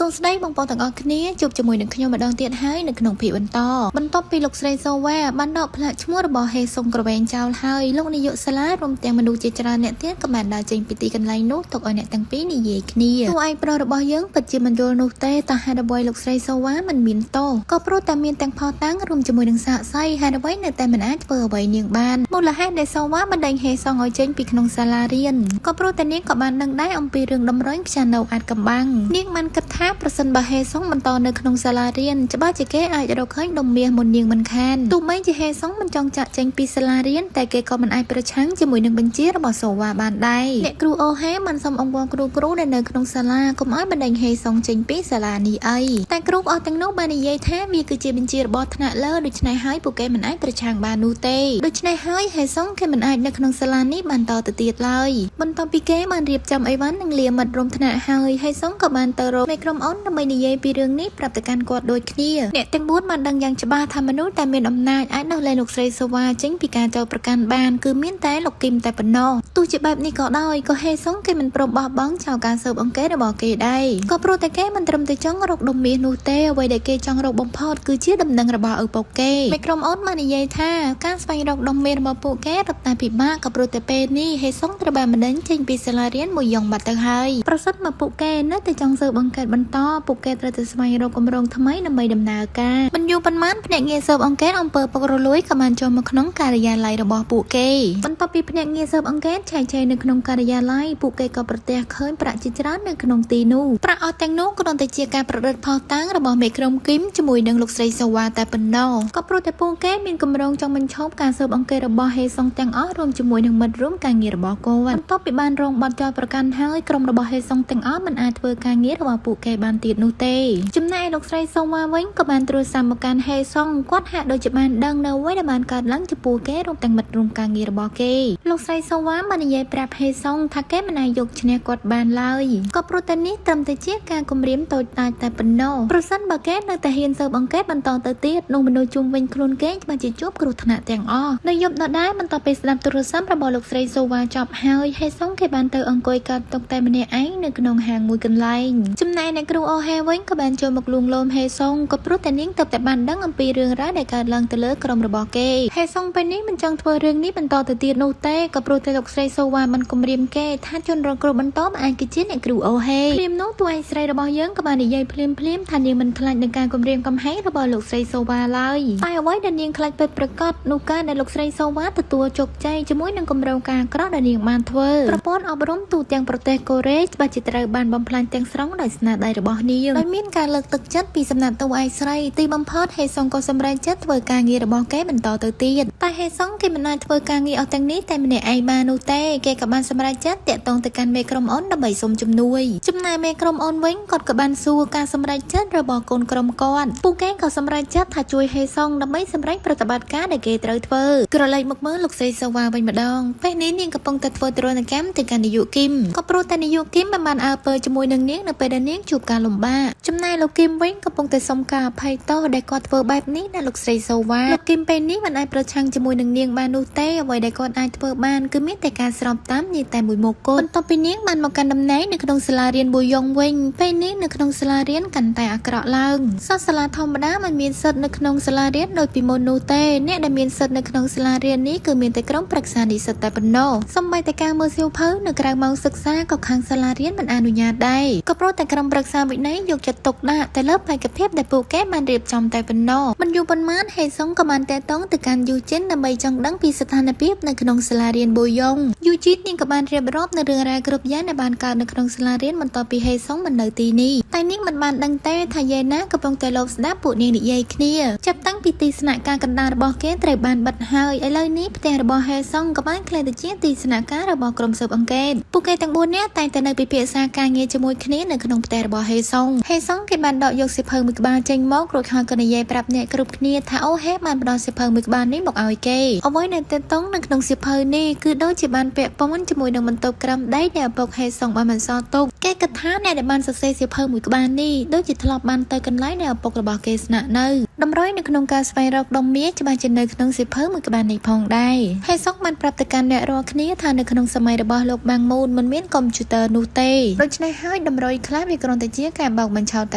សូមស្ដីបងប្អូនទាំងអស់គ្នាជួបជាមួយនឹងខ្ញុំម្ដងទៀតហើយនៅក្នុងភាគបន្តបន្ទាប់ពីលោកស្រីសូវ៉ាបានដកផ្លាកឈ្មោះរបស់ហេសុងក្រវែងចោលហើយលោកនាយកសាលារួមទាំងមនុស្សជាច្រើនអ្នកទៀតក៏បានដើរចេញពីទីកន្លែងនោះទុកឲ្យអ្នកទាំងពីរនិយាយគ្នាតួឯកប្រុសរបស់យើងពិតជាមិនយល់នោះទេតើហេតុអ្វីលោកស្រីសូវ៉ាមិនមានទោសក៏ព្រោះតែមានទាំងផតាំងរួមជាមួយនឹងសាកសីហេតុអ្វីនៅតែមិនអាចធ្វើអ្វីនាងបានមូលហេតុដែលសូវ៉ាបណ្ដេញហេសុងឲ្យចេញពីក្នុងសាលារៀនក៏ព្រោះតែនាងក៏បានដឹងដែរអំពីរឿងដំរុញខ្យាណូអាចកំបាំងនាងបានគិតថាប្រសិនបើហេសុងបន្តនៅក្នុងសាលារៀនច្បាស់ជាគេអាចរកឃើញដុំមាសមុននាងមិនខានទោះបីជាហេសុងមិនចង់ចាក់ចេញពីសាលារៀនតែគេក៏មិនអាចប្រឆាំងជាមួយនឹងបញ្ជារបស់សូវ៉ាបានដែរអ្នកគ្រូអូហេបានសុំអង្វរគ្រូដែលនៅក្នុងសាលាកុំឲ្យបណ្ដេញហេសុងចេញពីសាលានេះអីតែគ្រូអស់ទាំងនោះបាននិយាយថាវាគឺជាបញ្ជារបស់ថ្នាក់លើដូច្នេះហើយពួកគេមិនអាចប្រឆាំងបាននោះទេដូច្នេះហើយហេសុងគេមិនអាចនៅក្នុងសាលានេះបានតទៅទៀតឡើយបន្ទាប់ពីគេបានរៀបចំអីវ៉ាន់និងលាមិត្តរួមថ្នាក់ហើយហេសុងក៏បានទៅរកមេក្រុមអូនដើម្បីនិយាយពីរឿងនេះប្រាប់ទៅកាន់គាត់ដូចគ្នាអ្នកទាំង4បានដឹងយ៉ាងច្បាស់ថាមនុស្សតែមានអំណាចអាចដោះលែងលោកស្រីសូវ៉ាចេញពីការចោទប្រកាន់បានគឺមានតែលោកគឹមតែប៉ុណ្ណោះទោះជាបែបនេះក៏ដោយក៏ហេសុងគេមិនព្រមបោះបង់ចោលការស៊ើបអង្កេតរបស់គេដែរក៏ព្រោះតែគេមិនត្រឹមតែចង់រកដុំមាសនោះទេអ្វីដែលគេចង់រកបំផុតគឺជាដំណឹងរបស់ឪពុកគេមេក្រុមអូនបាននិយាយថាការស្វែងរកដុំមាសរបស់ពួកគេរត់តែពិបាកក៏ព្រោះតែពេលនេះហេសុងត្រូវបានបណ្ដេញចេញពីសាលារៀនមួយយ៉ងបាត់ទៅហើយប្រសិនបើពួកគេនៅតែចង់ស៊ើបអង្កេតបន្តពួកគេត្រូវតែស្វែងរកគម្រោងថ្មីដើម្បីដំណើរការមិនយូរប៉ុន្មានភ្នាក់ងារស៊ើបអង្កេតអំពើពុករលួយក៏បានចូលមកក្នុងការិយាល័យរបស់ពួកគេបន្ទាប់ពីភ្នាក់ងារស៊ើបអង្កេតឆែកឆេរនៅក្នុងការិយាល័យពួកគេក៏ប្រទះឃើញប្រាក់ជាច្រើននៅក្នុងទីនោះប្រាក់អស់ទាំងនោះគ្រាន់តែជាការប្រឌិតផុសតាំងរបស់មេក្រុមគឹមជាមួយនឹងលោកស្រីសូវ៉ាតែប៉ុណ្ណោះក៏ព្រោះតែពួកគេមានគម្រោងចង់បញ្ឈប់ការស៊ើបអង្កេតរបស់ហេសុងទាំងអស់រួមជាមួយនឹងមិត្តរួមការងាររបស់គាត់បន្ទាប់ពីបានរងបាត់ចោលប្រកាន់ហើយក្រុមរបស់ហេសុងទាំងអស់មិនអាចធ្វើការងាររបស់ពួកគេបានទៀតនោះទេចំណែកលោកស្រីសូវ៉ាវិញក៏បានត្រួតសាមមកកាន់ហេសុងគាត់ហាក់ដូចជាបានដឹងនៅអ្វីដែលបានកើតឡើងចំពោះគេរួមទាំងមិត្តរួមការងាររបស់គេលោកស្រីសូវ៉ាបាននិយាយប្រាប់ហេសុងថាគេមិនអាចយកឈ្នះគាត់បានឡើយក៏ព្រោះតែនេះត្រឹមតែជាការគំរាមតូចតាចតែប៉ុណ្ណោះប្រសិនបើគេនៅតែហ៊ានស៊ើបអង្កេតបន្តទៅទៀតនោះមនុស្សជុំវិញខ្លួនគេច្បាស់ជាជួបគ្រោះថ្នាក់ទាំងអស់នៅយប់ដដែលបន្ទាប់ពីស្ដាប់ទូរស័ព្ទរបស់លោកស្រីសូវ៉ាចប់ហើយហេសុងគេបានទៅអង្គុយកាត់តុកតែម្នាក់ឯងនៅក្នុងហាងមួយកន្លែងចំណែកអ្នកគ្រូអូហេវិញក៏បានចូលមកលួងលោមហេសុងក៏ព្រោះតែនាងទើបតែបានដឹងអំពីរឿងរ៉ាវដែលកើតឡើងទៅលើក្រុមរបស់គេហេសុងពេលនេះមិនចង់ធ្វើរឿងនេះបន្តទៅទៀតនោះទេក៏ព្រោះតែលោកស្រីសូវ៉ាបានគំរាមគេថាជនរងគ្រោះបន្តអាចគឺជាអ្នកគ្រូអូហេព្រាមនោះតួឯកស្រីរបស់យើងក៏បាននិយាយភ្លាមថានាងមិនខ្លាចនឹងការគំរាមកំហែងរបស់លោកស្រីសូវ៉ាឡើយតែអ្វីដែលនាងខ្លាចពិតប្រាកដនោះការដែលលោកស្រីសូវ៉ាទទួលជោគជ័យជាមួយនឹងគម្រោងការអាក្រក់ដែលនាងបានធ្វើប្រព័ន្ធអប់រំទូទាំងប្រទេសកូរ៉េច្បាស់ជាត្រូវបានបំផ្លាញទាំងស្រុងដោយស្នាដៃរបស់នាងដោយមានការលើកទឹកចិត្តពីសំណាក់តួឯកស្រីទីបំផុតហេសុងក៏សម្រេចចិត្តធ្វើការងាររបស់គេបន្តទៅទៀតតែហេសុងគេមិនអាចធ្វើការងារអស់ទាំងនេះតែម្នាក់ឯងបាននោះទេគេក៏បានសម្រេចចិត្តតាក់ទងទៅកាន់មេក្រុមអូនដើម្បីសុំជំនួយចំណែកមេក្រុមអូនវិញគាត់ក៏បានសួរការសម្រេចចិត្តរបស់កូនក្រុមគាត់ពួកគេក៏សម្រេចចិត្តថាជួយហេសុងដើម្បីសម្រេចប្រតិបត្តិការដែលគេត្រូវធ្វើក្រឡេកមកមើលលោកស្រីសូវ៉ាវិញម្ដងពេលនេះនាងកំពុងតែធ្វើទរណកម្មទៅកាន់នាយកគឹមក៏ព្រោះតែនាយកគឹមបានអើពើជាមួយនឹងនាងនៅពេលដែលនាងជួបការលំបាកចំណែកលោកគឹមវិញកំពុងតែសុំការអភ័យទោសដែលគាត់ធ្វើបែបនេះដល់លោកស្រីសូវ៉ាលោកគឹមពេលនេះមិនអាចប្រឆាំងជាមួយនឹងនាងបាននោះទេអ្វីដែលគាត់អាចធ្វើបានគឺមានតែការស្រោបតាមនាងតែមួយមុខគត់បន្ទាប់ពីនាងបានមកកាន់តំណែងនៅក្នុងសាលារៀនប៊ូយ៉ុងវិញពេលនេះនៅក្នុងសាលារៀនកាន់តែអាក្រក់ឡើងសិស្សសាលាធម្មតាមិនមានសិទ្ធិនៅក្នុងសាលារៀនដោយពីមុននោះទេអ្នកដែលមានសិទ្ធិនៅក្នុងសាលារៀននេះគឺមានតែក្រុមប្រឹក្សានិស្សិតតែប៉ុណ្ណោះសូម្បីតែការមើលសៀវភៅនៅក្រៅម៉ោងសិក្សាក៏ខាងសាលារៀនមិនអនុញ្ញាតដែរក៏ព្រោះតែក្រុមប្រឹក្សាវិន័យយកចិត្តទុកដាក់ទៅលើបេក្ខភាពដែលពួកគេបានរៀបចំតែប៉ុណ្ណោះមិនយូរប៉ុន្មានហេសុងក៏បានតាក់ទងទៅកាន់យូជីនដើម្បីចង់ដឹងពីស្ថានភាពនៅក្នុងសាលារៀនប៊ូយ៉ុងយូជីននាងក៏បានរៀបរាប់នៅរឿងរ៉ាវគ្រប់យ៉ាងដែលបានកើតនៅក្នុងសាលារៀនបន្ទាប់ពីហេសុងមិននៅទីនេះតែនាងមិនបានដឹងទេថាយេណាកំពុងតែលបស្ដាប់ពួកនាងនិយាយគ្នាចាប់តាំងពីទីស្នាក់ការកណ្ដាលរបស់គេត្រូវបានបិទហើយឥឡូវនេះផ្ទះរបស់ហេសុងក៏បានក្លាយទៅជាទីស្នាក់ការរបស់ក្រុមស៊ើបអង្កេតពួកគេទាំង4នាក់តែងតែនៅពិភាក្សាការងារជាមួយគ្នានៅក្នុងផ្ទះរបស់ហេសុងគេបានដកយកសៀវភៅមួយក្បាលចេញមករួចហើយក៏និយាយប្រាប់អ្នកគ្រប់គ្នាថាអូហេបានផ្ដល់សៀវភៅមួយក្បាលនេះមកឲ្យគេអ្វីដែលទាក់ទងនៅក្នុងសៀវភៅនេះគឺដូចជាបានពាក់ព័ន្ធជាមួយនឹងបន្ទប់ក្រំដីដែលឪពុកហេសុងបានបន្សល់ទុកគេគិតថាអ្នកដែលបានសរសេរសៀវភៅមួយក្បាលនេះដូចជាធ្លាប់បានទៅកន្លែងដែលឪពុករបស់គេស្នាក់នៅ ដំរុយនៅក្នុងការស្វែងរកដុំមាសច្បាស់ជានៅក្នុងសិភៅមួយក្បាលនេះផងដែរហើយសុកបានប្រាប់ទៅកាន់អ្នករាល់គ្នាថានៅក្នុងសម័យរបស់លោកបាំងមូនមិនមានកុំព្យូទ័រនោះទេដូច្នេះហើយដំរុយខ្លះវាគ្រាន់តែជាការបោកបញ្ឆោតត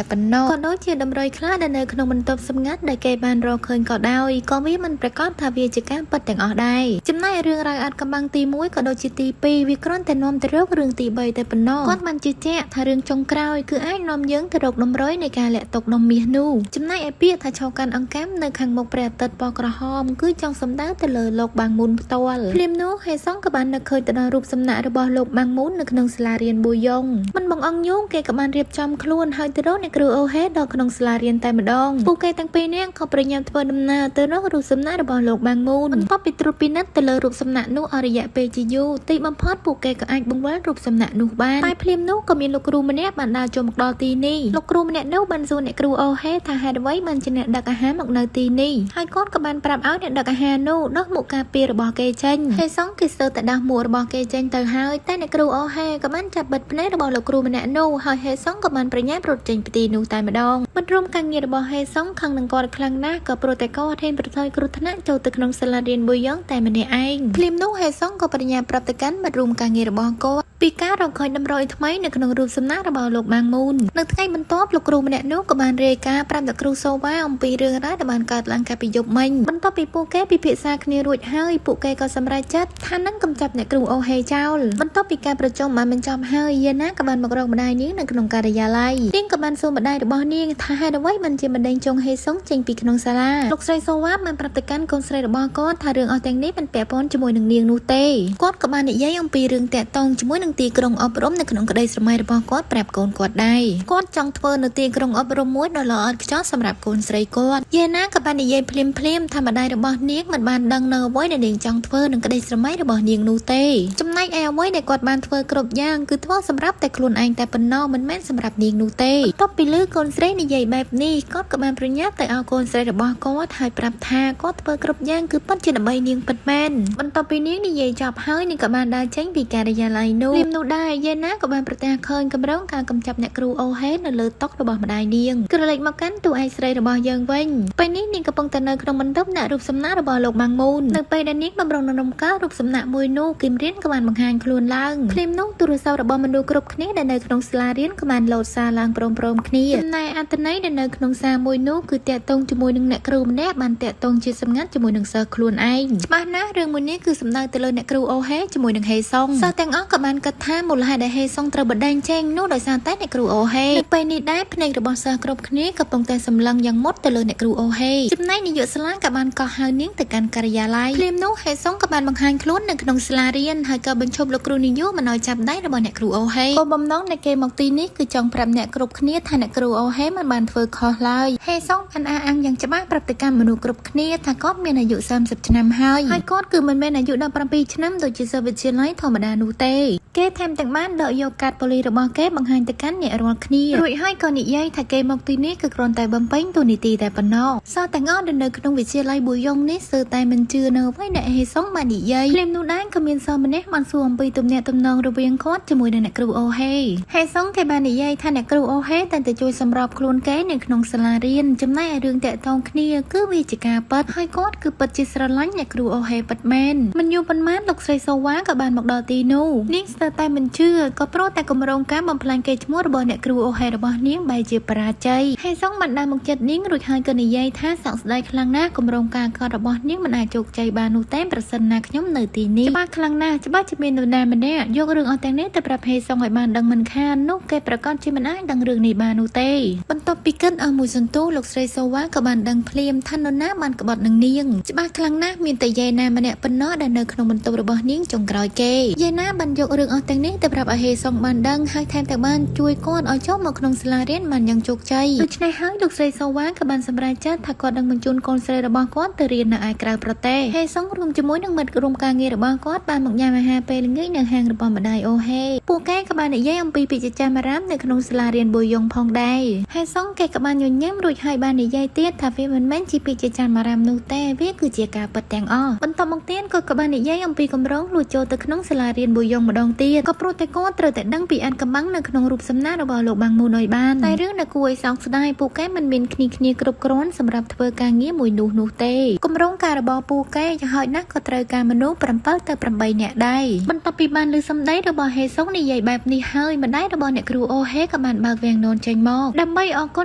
ែប៉ុណ្ណោះក៏ដូចជាដំរុយខ្លះដែលនៅក្នុងបន្ទប់សម្ងាត់ដែលគេបានរកឃើញក៏ដោយក៏វាមិនប្រកាសថាវាជាការពិតទាំងអស់ដែរចំណែករឿងរ៉ាវអាត់កំបាំងទី1ក៏ដូចជាទី2វាគ្រាន់តែនាំទៅរករឿងទី3តែប៉ុណ្ណោះគាត់បានជឿជាក់ថារឿងចុងក្រោយគឺអាចនាំយើងទៅរកដំរុយនៃការលាក់ទុកដុំមាសនោះចំណែកឯពាក្យថាឈរកាន់អង្កាំនៅខាងមុខព្រះអាទិត្យពណ៌ក្រហមគឺចង់សំដៅទៅលើលោកបាំងមូនផ្ទាល់ភ្លាមនោះហេសុងក៏បាននឹកឃើញទៅដល់រូបសំណាករបស់លោកបាំងមូននៅក្នុងសាលារៀនប៊ូយ៉ុងមិនបងអង្គញូគេក៏បានរៀបចំខ្លួនហើយទៅរកអ្នកគ្រូអូហេដល់ក្នុងសាលារៀនតែម្ដងពួកគេទាំងពីរនាក់ក៏ប្រញាប់ធ្វើដំណើរទៅរករូបសំណាករបស់លោកបាំងមូនបន្ទាប់ពីត្រួតពិនិត្យទៅលើរូបសំណាកនោះអស់រយៈពេលជាយូរទីបំផុតពួកគេក៏អាចបង្វិលរូបសំណាកនោះបានតែភ្លាមនោះក៏មានលោកគ្រូម្នាក់បានដើរចូលមកដល់ទីនេះលោកគ្រូម្នាក់នោះបានសួរអ្នកគ្រូអូហេថាហេតុអ្វីបានជាអ្នកដឹកអាហារមកនៅទីនេះហើយគាត់ក៏បានប្រាប់ឲ្យអ្នកដឹកអាហារនោះដោះមុខការពាររបស់គេចេញហេសុងគេស្ទើរតែដោះមុខរបស់គេចេញទៅហើយតែអ្នកគ្រូអូហេក៏បានចាប់បិទភ្នែករបស់លោកគ្រូម្នាក់នោះហើយហេសុងក៏បានប្រញាប់រត់ចេញពីទីនោះតែម្ដងមិត្តរួមការងាររបស់ហេសុងខឹងនឹងគាត់ខ្លាំងណាស់ក៏ព្រោះតែគាត់ហ៊ានប្រថុយគ្រោះថ្នាក់ចូលទៅក្នុងសាលារៀនប៊ូយ៉ុងតែម្នាក់ឯងភ្លាមនោះហេសុងក៏ប្រញាប់ប្រាប់ទៅកាន់មិត្តរួមការងាររបស់គាត់ពីការរកឃើញដំរុយថ្មីនៅក្នុងរូបសំណាករបស់លោកបាំងមូននៅថ្ងៃបន្ទាប់លោកគ្រូម្នាក់នោះក៏បានរាយការណ៍ប្រាប់ដល់គ្រូសូវ៉ាអំពីរឿងរ៉ាវដែលបានកើតឡើងកាលពីយប់មិញបន្ទាប់ពីពួកគេពិភាក្សាគ្នារួចហើយពួកគេក៏សម្រេចចិត្តថានឹងកម្ចាត់អ្នកគ្រូអូហេចោលបន្ទាប់ពីការប្រជុំបានបញ្ចប់ហើយយាណាក៏បានមករកម្ដាយនាងនៅក្នុងការិយាល័យនាងក៏បានសួរម្ដាយរបស់នាងថាហេតុអ្វីបានជាម្ដេចចុងហេសុងចេញពីក្នុងសាលាលោកស្រីសូវ៉ាបានប្រាប់ទៅកាន់កូនស្រីរបស់គាត់ថារឿងអស់ទាំងនេះមិនពាក់ព័ន្ធជាមួយនឹងនាងនោះទេគាត់ក៏បាននិយាយអំពីរឿងតាក់ទងជាមួយនឹងទីក្រុងអប់រំនៅក្នុងក្តីស្រមៃរបស់គាត់ប្រាប់កូនគាត់ដែរគាត់ចង់ធ្វើនៅទីក្រុងអប់រំមួយដ៏ល្អឥតខ្ចោះសម្រាប់កូនស្រីគាត់យាណាក៏បាននិយាយភ្លាមថាម្ដាយរបស់នាងមិនបានដឹងនៅអ្វីដែលនាងចង់ធ្វើនឹងក្តីស្រមៃរបស់នាងនោះទេចំណែកឯអ្វីដែលគាត់បានធ្វើគ្រប់យ៉ាងគឺធ្វើសម្រាប់តែខ្លួនឯងតែប៉ុណ្ណោះមិនមែនសម្រាប់នាងនោះទេបន្ទាប់ពីឮកូនស្រីនិយាយបែបនេះគាត់ក៏បានប្រញាប់ទៅឲ្យកូនស្រីរបស់គាត់ហើយប្រាប់ថាគាត់ធ្វើគ្រប់យ៉ាងគឺពិតជាដើម្បីនាងពិតមែនបន្ទាប់ពីនាងនិយាយចប់ហើយនាងក៏បានដើរចេញពីការិយាល័យនោះព្រាមនោះដែរយាណាក៏បានប្រទះឃើញកម្រងការកម្ចាត់អ្នកគ្រូអូហេនៅលើតុរបស់ម្ដាយនាងក្រឡេកមកកាន់តួឯកស្រីរបស់យើងវិញពេលនេះនាងកំពុងតែនៅក្នុងបន្ទប់អ្នករូបសំណាករបស់លោកបាំងមូននៅពេលដែលនាងបំរុងនឹងរំកើរូបសំណាកមួយនោះគឹមរៀនក៏បានបង្ហាញខ្លួនឡើងភ្លាមនោះទូរស័ព្ទរបស់មនុស្សគ្រប់គ្នាដែលនៅក្នុងសាលារៀនក៏បានលោតសារឡើងព្រមគ្នាចំណែកអត្ថន័យដែលនៅក្នុងសារមួយនោះគឺតាក់ទងជាមួយនឹងអ្នកគ្រូម្នាក់បានតាក់ទងជាសម្ងាត់ជាមួយនឹងសិស្សខ្លួនឯងច្បាស់ណាស់រឿងមួយនេះគឺសំដៅទៅលើអ្នកគ្រូអូហេជាមួយនឹងហេសុងសិស្សទាំងអស់ក៏បានគិតថាមូលហេតុដែលហេសុងត្រូវបដិញ្ញចេញនោះដោយសារតែអ្នកគ្រូអូហេនៅពេលនេះដែរភ្នែករបស់សិស្សគ្រប់គ្នាកំពុងតែសម្លឹងយ៉ាងមុតទៅលើអ្នកគ្រូអូហេចំណែកនាយកសាលាក៏បានកោះហៅនាងទៅកាន់ការិយាល័យភ្លាមនោះហេសុងក៏បានបង្ហាញខ្លួននៅក្នុងសាលារៀនហើយក៏បញ្ឈប់លោកគ្រូនាយកមិនឲ្យចាប់ដៃរបស់អ្នកគ្រូអូហេគោលបំណងនៃគេមកទីនេះគឺចង់ប្រាប់អ្នកគ្រប់គ្នាថាអ្នកគ្រូអូហេមិនបានធ្វើខុសឡើយហេសុងបានអះអាងយ៉ាងច្បាស់ប្រាប់ទៅកាន់មនុស្សគ្រប់គ្នាថាគាត់មានអាយុ30ឆ្នាំហើយគាត់គឺមិនមែនអាយុ17ឆ្នាំដូចជាសិស្សវិទ្យាល័យធម្មតានោះទេគេថែមទាំងបានដកយកកាតប៉ូលីសរបស់គេបង្ហាញទៅកាន់អ្នករាល់គ្នារួចហើយក៏និយាយថាគេមកទីនេះគឺគ្រាន់តែបំពេញតួនាទីតែប៉ុណ្ណោះសិស្សទាំងអស់ដែលនៅក្នុងវិទ្យាល័យប៊ូយ៉ុងនេះស្ទើរតែមិនជឿនៅអ្វីដែលហេសុងបាននិយាយភ្លាមនោះដែរក៏មានសិស្សម្នាក់បានសួរអំពីទំនាក់ទំនងរវាងគាត់ជាមួយនឹងអ្នកគ្រូអូហេហេសុងគេបាននិយាយថាអ្នកគ្រូអូហេតែងតែជួយសម្របខ្លួនគេនៅក្នុងសាលារៀនចំណែកឯរឿងតាក់ទងគ្នាគឺវាជាការពិតហើយគាត់គឺពិតជាស្រឡាញ់អ្នកគ្រូអូហេពិតមែនមិនយូរប៉ុន្មានលោកស្រីសូវ៉ាក៏បានមកដល់ទីនោះនាងស្ទើរតែមិនជឿក៏ព្រោះតែគម្រោងការបំផ្លាញកេរ្តិ៍ឈ្មោះរបស់អ្នកគ្រូអូហេរបស់នាងបែរជាបរាជ័យហេសុងបានដើរមកចិត្តនាងរួចហើយក៏និយាយថាសោកស្ដាយខ្លាំងណាស់គម្រោងការគាត់របស់នាងមិនអាចជោគជ័យបាននោះទេប្រសិនណាខ្ញុំនៅទីនេះច្បាស់ខ្លាំងណាស់ច្បាស់ជាមាននរណាម្នាក់យករឿងអស់ទាំងនេះទៅប្រាប់ហេសុងឲ្យបានដឹងមិនខាននោះគេប្រកាសជាមិនអាចដឹងរឿងនេះបាននោះទេបន្ទាប់ពីគិតអស់មួយសន្ទុះលោកស្រីសូវ៉ាក៏បានដឹងភ្លាមថានរណាបានក្បត់នឹងនាងច្បាស់ខ្លាំងណាស់មានតែយាយណាម្នាក់ប៉ុណ្ណោះដែលនៅក្នុងបន្ទប់របស់នាងចុងក្រោយគេយាយណាបានយករឿងអស់ទាំងនេះទៅប្រាប់ឲ្យហេសុងបានដឹងហើយថែមទាំងបានជួយគាត់ឲ្យចូលមកក្នុងសាលារៀនបានយ៉ាងជោគជ័យដូច្នេះហើយលោកស្រីសូវ៉ាក៏បានសម្រេចចិត្តថាគាត់នឹងបញ្ជូនកូនស្រីរបស់គាត់ទៅរៀននៅឯក្រៅប្រទេសហេសុងរួមជាមួយនឹងមិត្តរួមការងាររបស់គាត់ ดบ้านหมกยามาหาเปลงี้ในห้างระบอมบันไดโอเฮปูแก้กับบ้านในย่อมปีปิจจามารับในขนมสลาเรียนบุยยงพองได้ให้ซ่องแกกับบ้านยนย้ำรุ่ยให้บ้านในย่เตี้ยถ้าเฟมันแม่นจีปิจจามารับนูเต้เวคือเจียกาเปิดแตงอ้อบรรทมงเตี้ยก็กับบ้านในย่อมปีกำร้องลุยโจตะขนมสลาเรียนบุยยงมาดองเตี้ยก็โปรแต่ก็เตอแต่ดังปีอันกำบังในขนมรูปสำนักระบอโลกบางมูน้อยบ้านแต่เรื่องนักกวยสองสได้ปูแก้มันเป็นคณีกรุบกร้อนสำหรับเทอการเงี้ยมวยนูเต้กำร้องการระบอปูแก้จะหอยนักก็เตอการมนุษย์ปรำเป้าแต่ปรำใบเนี่ยได้บรรทปีบ้านลือสำได้ระบอเฮซ่องในใหญ่แบบนี้เฮ้ยมันได้ระบอเนี่ยครูโอเฮกับมันบางเวียงโนนใจมอกดำใบออกก้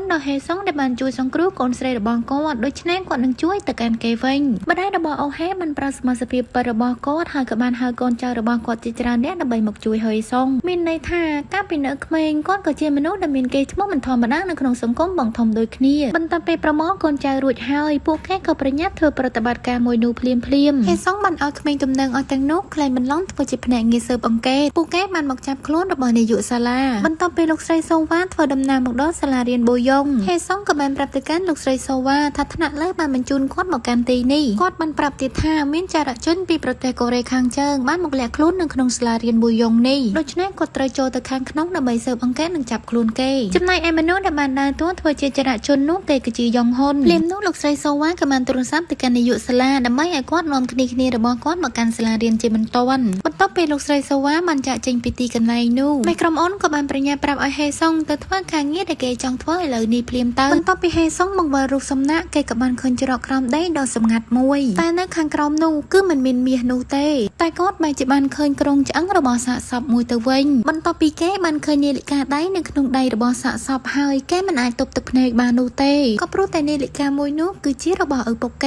นดอกเฮซ่องในบ้านจูสองครูกอนเสระบองกอดโดยชนะกอดนังช่วยแต่การเกวิงมาได้ระบอโอเฮมันปราศมาสปีประบอกอดหากับบ้านหากอนเจ้าระบอกอดจิตราเนี่ยดำใบหมกจุยเฮยซ่องมินในท่าก้าปีเนอเขมงก้อนก็เจียมนุษย์ดำมินเกยชั่วมันทอมานั่งในขนมสังคมบังทอมโดยขี้บรรทไปประมอกอนเจ้ารุ่ยเฮยพวกแค่ก็ประยัดเธอปฏิบัติการมวยนูเพลียมเฮซ่องมันเอาเขมงตำแหน่งเอาแตงนกใครมันล้องตัวจิตแผนงเงยเสือบังเกตพวกแค่มันหมกจับโคลนระบอในอยู่ศาลาบรรทไปลูกไซโซวาเธอดำนาหมกดอศาลาเรียนโบยงเฮซ่องกับมันปรับติการลูกไซโซวาทัศนะเลิกมันบรรจุนคอดหมกการตีนี่คอดมันปรับติดท่ามิ้นจาระจนปีประเทศโกเรคางเจิงบ้านหมกแหลกคลุ้นหนึ่งขนมศาลาเรียนโบยงนี่โดยชนะกดเตยโจตะคางขนมดำใบเสือบังเกตหนึ่งจับคลุ้นเกยจำนายเอเมโนดำมันได้ตัวเธอเจจระจนนุกเกยกจียองฮอนเลี้ยมนุกลูกไซโซวากับมันตุนซับติการในยุศาลาดำไม่ไอคอดนอมคณีระบอคอดหมกการศาลาเรียนเจมันตวันบรรทไปลูกไซโซวามันจะเจงปิตีกันในนูไม่กรมอ้นกับมันปริญญาปรับไอเฮซ่องแต่ทว่าคางเงี้ยแต่เกยจองทว่าเลยนี่เพลียมเตอร์บรรทไปเฮซ่องบังวารุสำนักเกยกับมันคนจะรอครามได้ดอสำงัดมวยแต่ในคางกรมนูคือมันมินเมียนูเต้แต่ก็ใบจีบันเคยกรงจังระบอสะสอบมวยตะเวงบรรทปีแก้มันเคยเนลิกาได้ในขนมใดระบอสะสอบหายแก้มันอายตบตึกในบานูเต้ก็เพราะแต่เนลิกามวยนุกคือจีระบอปกเก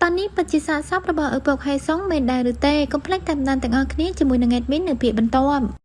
ตอนนี้ปัจจิสาทรัพย์ระบอปกไฮซ่องเมนได้หรือเต้ก็เพลงตำนานแต่งเอาคนี้จมูกนางเงดมิ้นหนึ่งเพียบรรทม